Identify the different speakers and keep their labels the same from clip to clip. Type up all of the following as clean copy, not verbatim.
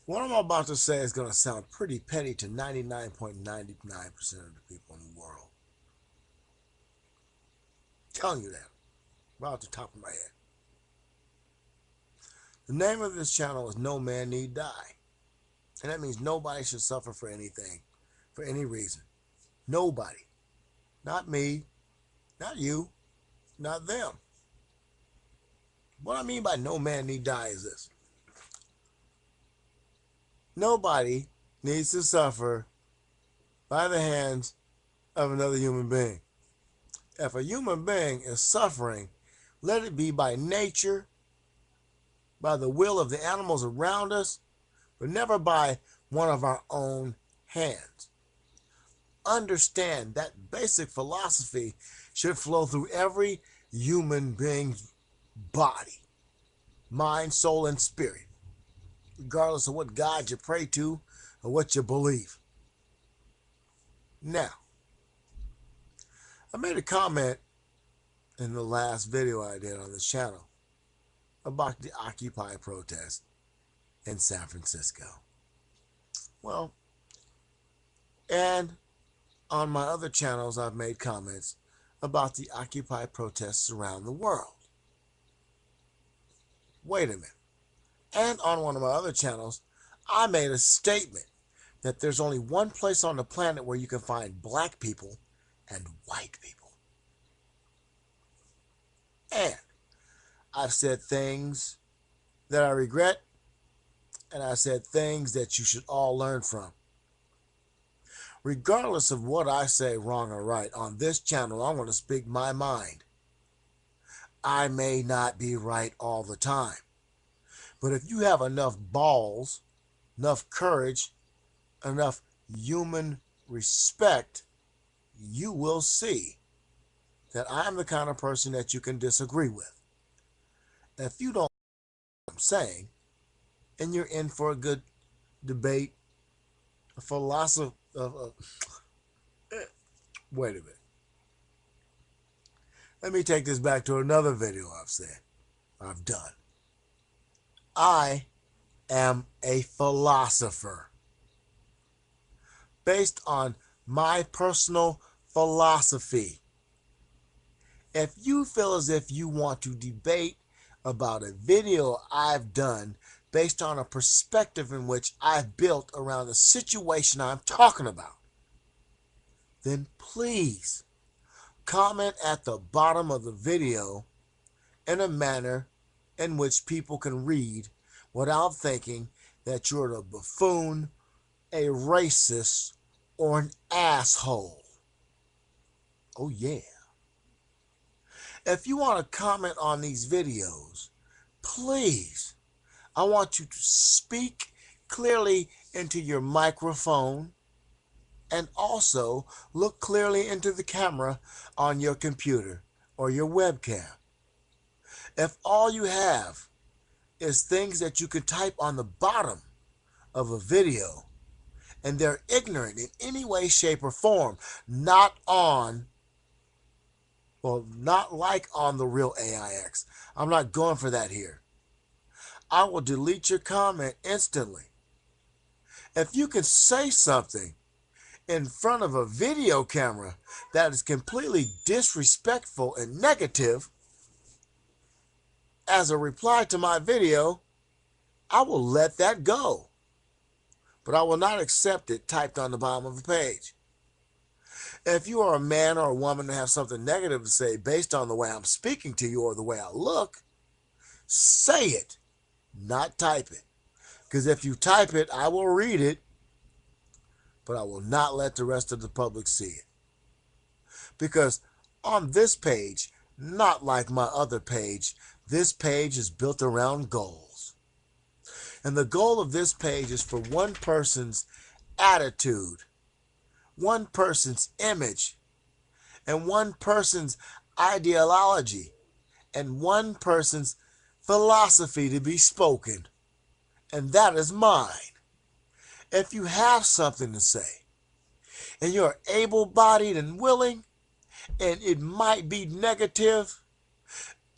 Speaker 1: What I'm about to say is going to sound pretty petty to 99.99% of the people in the world. I'm telling you that, right off the top of my head. The name of this channel is No Man Need Die. And that means nobody should suffer for anything, for any reason. Nobody. Not me, not you, not them. What I mean by no man need die is this. Nobody needs to suffer by the hands of another human being. If a human being is suffering, let it be by nature, by the will of the animals around us, but never by one of our own hands. Understand that basic philosophy should flow through every human being's body, mind, soul, and spirit, regardless of what God you pray to or what you believe. Now, I made a comment in the last video I did on this channel about the Occupy protest in San Francisco. Well, and on my other channels, I've made comments about the Occupy protests around the world. Wait a minute. And on one of my other channels, I made a statement that there's only one place on the planet where you can find black people and white people. And I've said things that I regret, and I said things that you should all learn from. Regardless of what I say, wrong or right, on this channel, I'm going to speak my mind. I may not be right all the time. But if you have enough balls, enough courage, enough human respect, you will see that I'm the kind of person that you can disagree with. If you don't know what I'm saying, and you're in for a good debate, a philosophy of wait a minute. Let me take this back to another video I've done. I am a philosopher based on my personal philosophy. If you feel as if you want to debate about a video I've done based on a perspective in which I've built around the situation I'm talking about, then please comment at the bottom of the video in a manner in which people can read without thinking that you're a buffoon, a racist, or an asshole. Oh yeah. If you want to comment on these videos, please, I want you to speak clearly into your microphone and also look clearly into the camera on your computer or your webcam. If all you have is things that you could type on the bottom of a video and they're ignorant in any way, shape, or form, not like on the real AIX. I'm not going for that here. I will delete your comment instantly. If you can say something in front of a video camera that is completely disrespectful and negative as a reply to my video, I will let that go. But I will not accept it typed on the bottom of the page. If you are a man or a woman and have something negative to say based on the way I'm speaking to you or the way I look, say it, not type it. Because if you type it, I will read it, but I will not let the rest of the public see it. Because on this page, not like my other page, this page is built around goals. And the goal of this page is for one person's attitude, one person's image, and one person's ideology, and one person's philosophy to be spoken. And that is mine. If you have something to say, and you're able-bodied and willing, and it might be negative,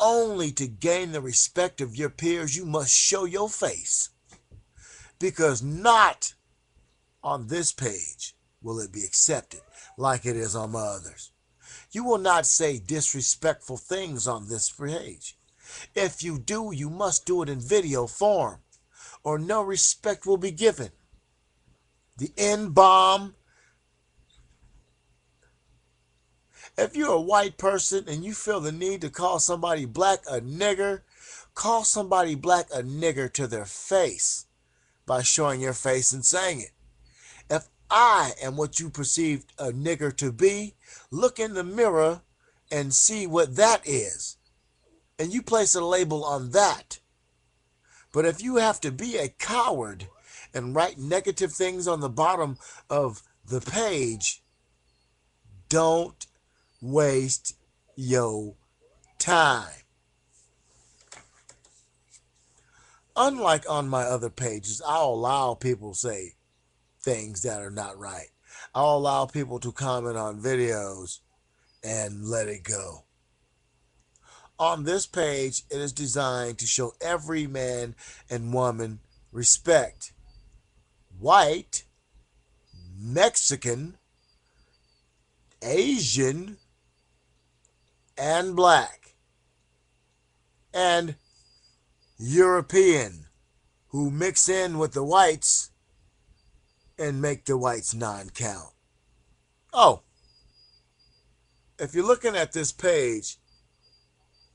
Speaker 1: only to gain the respect of your peers, you must show your face. because not on this page will it be accepted like it is on my others. You will not say disrespectful things on this page. If you do, you must do it in video form, or no respect will be given. The N-bomb. If you're a white person and you feel the need to call somebody black a nigger, call somebody black a nigger to their face by showing your face and saying it. If I am what you perceived a nigger to be, look in the mirror and see what that is. And you place a label on that. But if you have to be a coward and write negative things on the bottom of the page, don't waste your time. Unlike on my other pages, I'll allow people to say things that are not right. I'll allow people to comment on videos and let it go. On this page, it is designed to show every man and woman respect. White, Mexican, Asian, and black, and European, who mix in with the whites and make the whites non-count. Oh, if you're looking at this page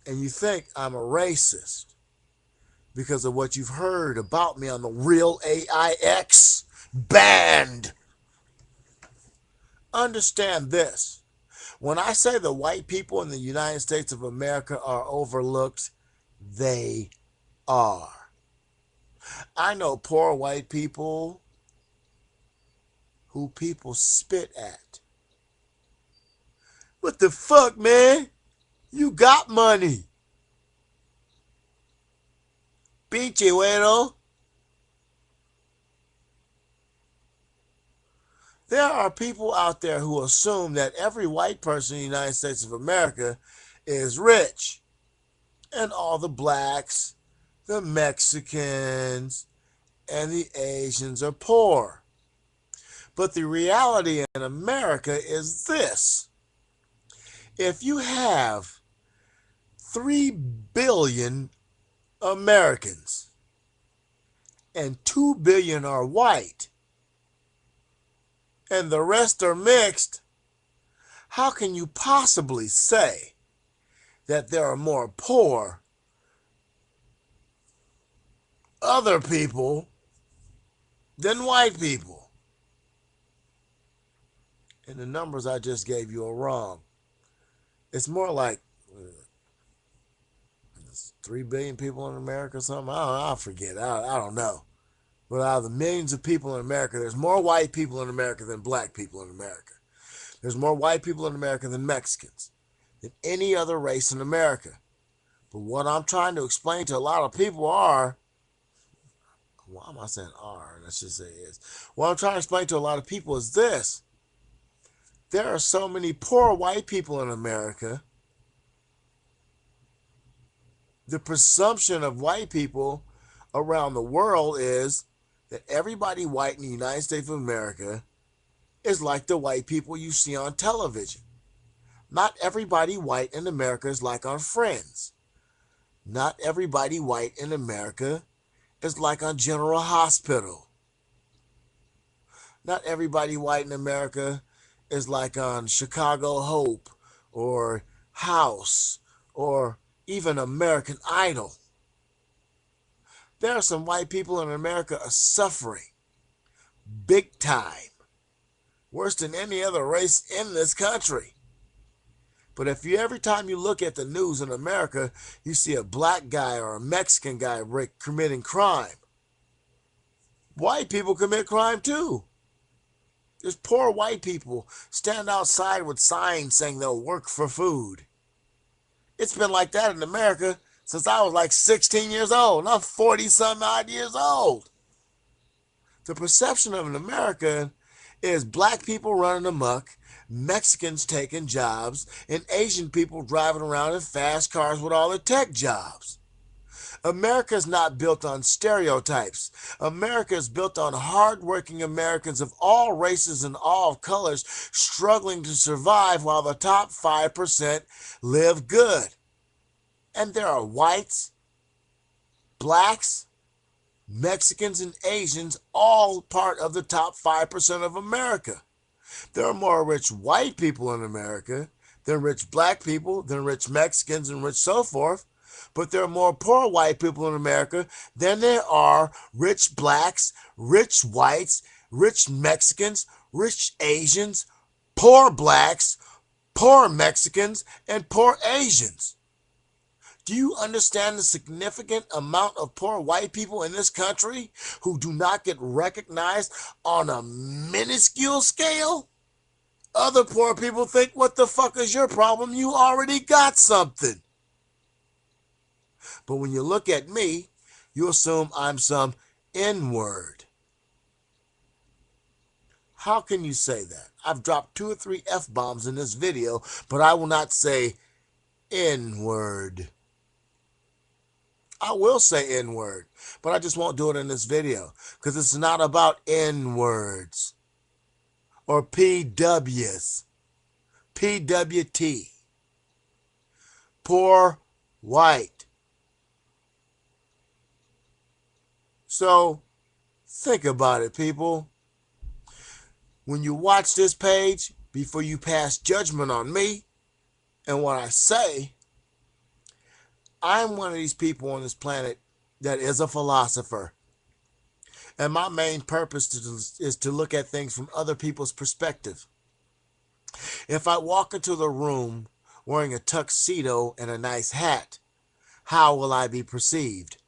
Speaker 1: and you think I'm a racist because of what you've heard about me on the Real AIX band, understand this. When I say the white people in the United States of America are overlooked, they are. I know poor white people who people spit at. What the fuck, man? You got money. Pinche güero. There are people out there who assume that every white person in the United States of America is rich. And all the blacks, the Mexicans, and the Asians are poor. But the reality in America is this. If you have 3 billion Americans and 2 billion are white and the rest are mixed, how can you possibly say that there are more poor other people than white people? And the numbers I just gave you are wrong. It's more like 3 billion people in America or something. I forget. I don't know. But out of the millions of people in America, there's more white people in America than black people in America. There's more white people in America than Mexicans, than any other race in America. But what I'm trying to explain to a lot of people are, why am I saying are? I should say is. What I'm trying to explain to a lot of people is this. There are so many poor white people in America. The presumption of white people around the world is that everybody white in the United States of America is like the white people you see on television. Not everybody white in America is like on Friends. Not everybody white in America is like on General Hospital. Not everybody white in America is like on Chicago Hope or House or even American Idol. There are some white people in America are suffering big time, worse than any other race in this country. But if you every time you look at the news in America, you see a black guy or a Mexican guy committing crime, white people commit crime too. There's poor white people stand outside with signs saying they'll work for food. It's been like that in America since I was like 16 years old. And I'm 40-some odd years old. The perception of an American is black people running amok, Mexicans taking jobs, and Asian people driving around in fast cars with all their tech jobs. America is not built on stereotypes. America is built on hardworking Americans of all races and all colors struggling to survive while the top 5% live good. And there are whites, blacks, Mexicans, and Asians all part of the top 5% of America. There are more rich white people in America than rich black people, than rich Mexicans, and rich so forth. But there are more poor white people in America than there are rich blacks, rich whites, rich Mexicans, rich Asians, poor blacks, poor Mexicans, and poor Asians. Do you understand the significant amount of poor white people in this country who do not get recognized on a minuscule scale? Other poor people think, what the fuck is your problem? You already got something. But when you look at me, you assume I'm some N-word. How can you say that? I've dropped 2 or 3 F-bombs in this video, but I will not say N-word. I will say N-word, but I just won't do it in this video because it's not about N-words or PWs, PWT, poor white. So think about it, people. When you watch this page, before you pass judgment on me and what I say, I'm one of these people on this planet that is a philosopher. And my main purpose is to look at things from other people's perspective. If I walk into the room wearing a tuxedo and a nice hat, how will I be perceived?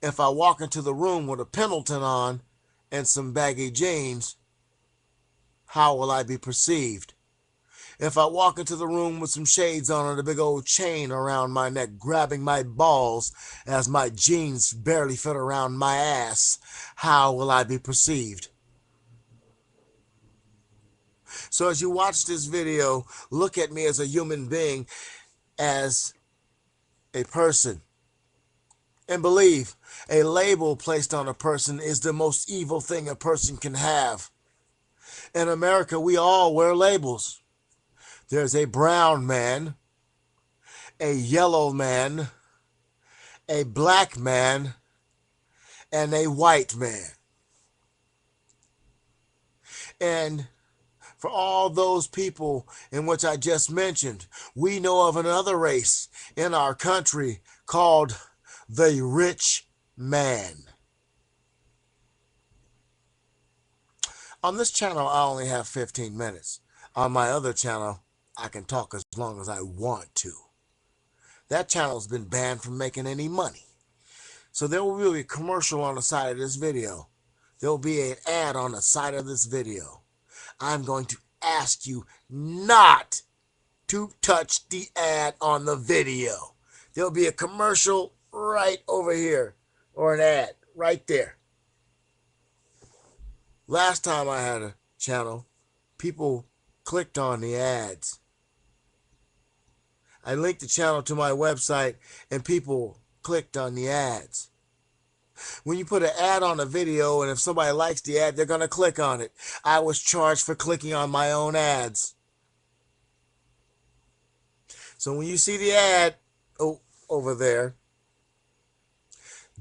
Speaker 1: If I walk into the room with a Pendleton on and some baggy jeans, how will I be perceived? If I walk into the room with some shades on and a big old chain around my neck, grabbing my balls as my jeans barely fit around my ass, how will I be perceived? So as you watch this video, look at me as a human being, as a person. And believe, a label placed on a person is the most evil thing a person can have. In America, we all wear labels. There's a brown man, a yellow man, a black man, and a white man. And for all those people in which I just mentioned, we know of another race in our country called the rich man. On this channel, I only have 15 minutes. On my other channel, I can talk as long as I want to. That channel's been banned from making any money. So there will be a commercial on the side of this video. There will be an ad on the side of this video. I'm going to ask you not to touch the ad on the video. There'll be a commercial right over here, or an ad right there. Last time I had a channel, people clicked on the ads. I linked the channel to my website and people clicked on the ads. When you put an ad on a video and if somebody likes the ad, they're going to click on it. I was charged for clicking on my own ads. So when you see the ad over there,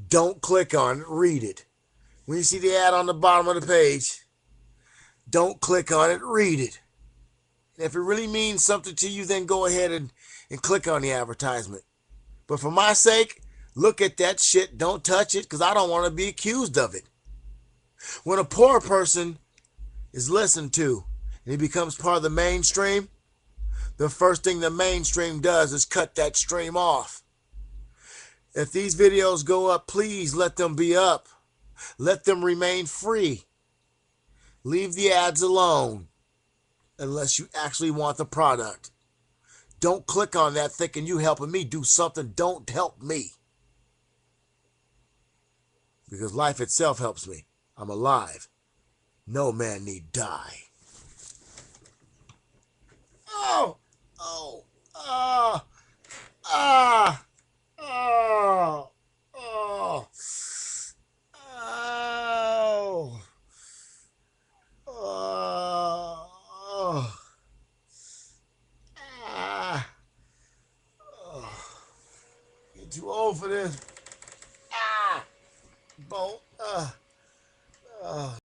Speaker 1: don't click on it, read it. When you see the ad on the bottom of the page, don't click on it, read it. And if it really means something to you, then go ahead and click on the advertisement. But for my sake, look at that shit, don't touch it, because I don't want to be accused of it. When a poor person is listened to and he becomes part of the mainstream, the first thing the mainstream does is cut that stream off. If these videos go up, please let them be up. Let them remain free. Leave the ads alone unless you actually want the product. Don't click on that thinking you helping me do something. Don't help me. Because life itself helps me. I'm alive. No man need die. Oh, oh, ah, ah, ah. Too old for this. Ah! Bone.